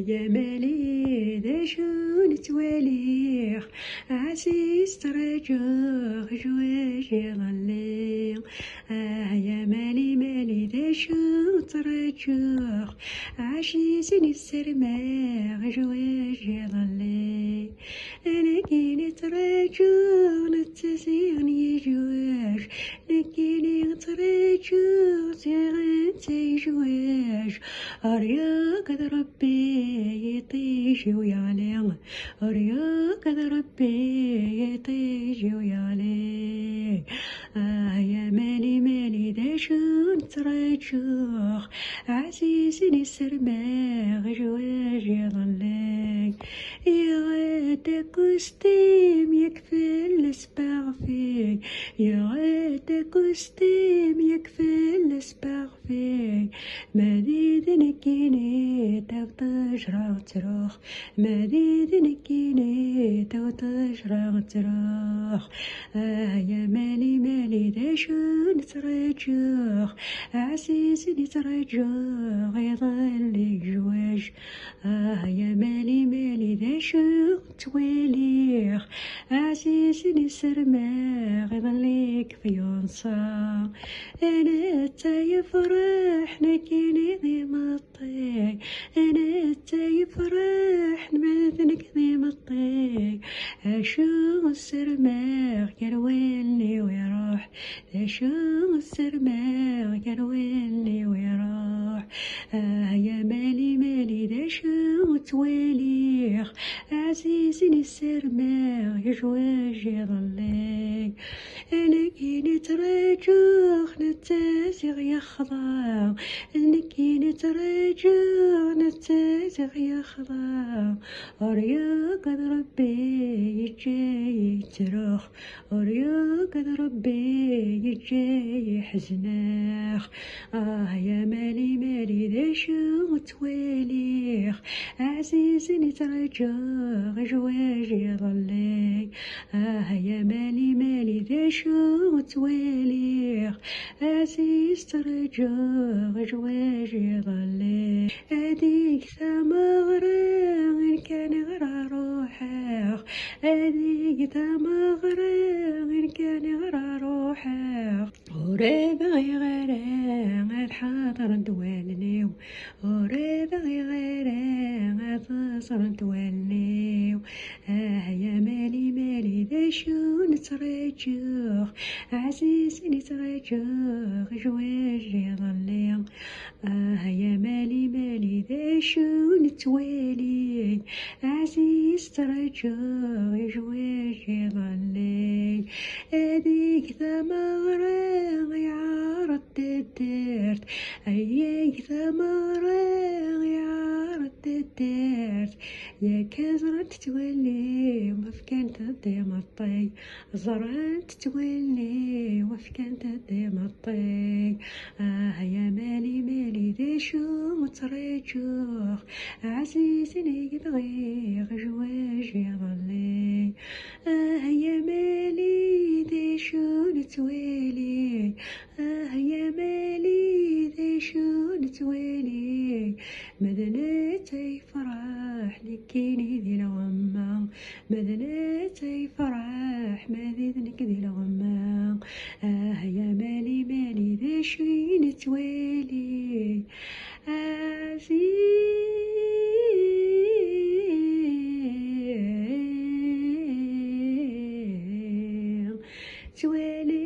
يا مالي ذا شون تواليخ عسيس ترجوخ جواش يظلي. يا مالي مالي ذا شون ترجوخ عسيس نسرماغ جواش يظلي. أنا كي نترجوخ نتسيغني جواش لكيني نترجوخ تيغنتي جواش. أرياك ذا ربي يطيش ويعلي، أرياك ذا ربي يطيش ويعلي. يا مالي مالي ذا شون ترجوخ عزيزني السرماغ جواج يظلي. يا غادك وستيم يكفي الاسباغفي، يا غادك وستيم يكفي الاسباغفي. مديد نكيني تو تشرق تروخ، مديد نكيني تو تشرق تروخ. يا مالي مالي ذا شون ترجوخ عزيزني ترجوخ يظل جواج. يا مالي مالي ذا شون تواليخ عزيزني سرماغ يظليك في ينصا. أنا تيفرح نكيني ذي مطي، أنا تيفرح نماذنك ذي مطي. أشوف السرماغ يرويلني ويروح، أشوف السرماغ يرويلني ويروح. يا مالي مالي ذا شو تواليخ عزيزني السرماغ يجواج يظلي. أنا كي نترجوخ نتازغ يخضع، أنا كي نترجوخ نتازغ يخضع. أرياك ذا ربي يجي تروخ، أرياك ذا ربي يجي حزناخ. يا مالي مالي ذا شو تواليخ عزيزني ترجوخ جواج يظلي. يا مالي مالي ذا شو تواليخ عزيز ترجوخ جواج يظلي. هذيك ثمغرة إن كان غرا روحك، هذيك ثمغرة إن كان غرا روحك. ورابغي غيران غاد حاضر دوالنيو، ورابغي غيران غاد تصر دوالنيو. يا مالي مالي ذا شو نترجوخ عزيزني ترجوخ جواج يظلي. يا مالي مالي ذا شو نتوالي عزيز ترجوخ جواج يظلي. هذيك ثمرة يا عرض الدرت، أياك ثمرة يا عرض الدرت. يا كزرت تولي وفكان تدي مطي، زرعت تولي وفكان تدي مطي. يا مالي مالي ذا شو ترجوخ عزيزني يبغي جواج يظلي. يا مالي ذا شو نتوالي، يا مالي ذا شو نتوالي. مدنتي فرح لكيني ذي الغمام، مدنتي فرح مذنك ذي الغمام. يا مالي مالي ذا شو نتوالي عزيز توالي.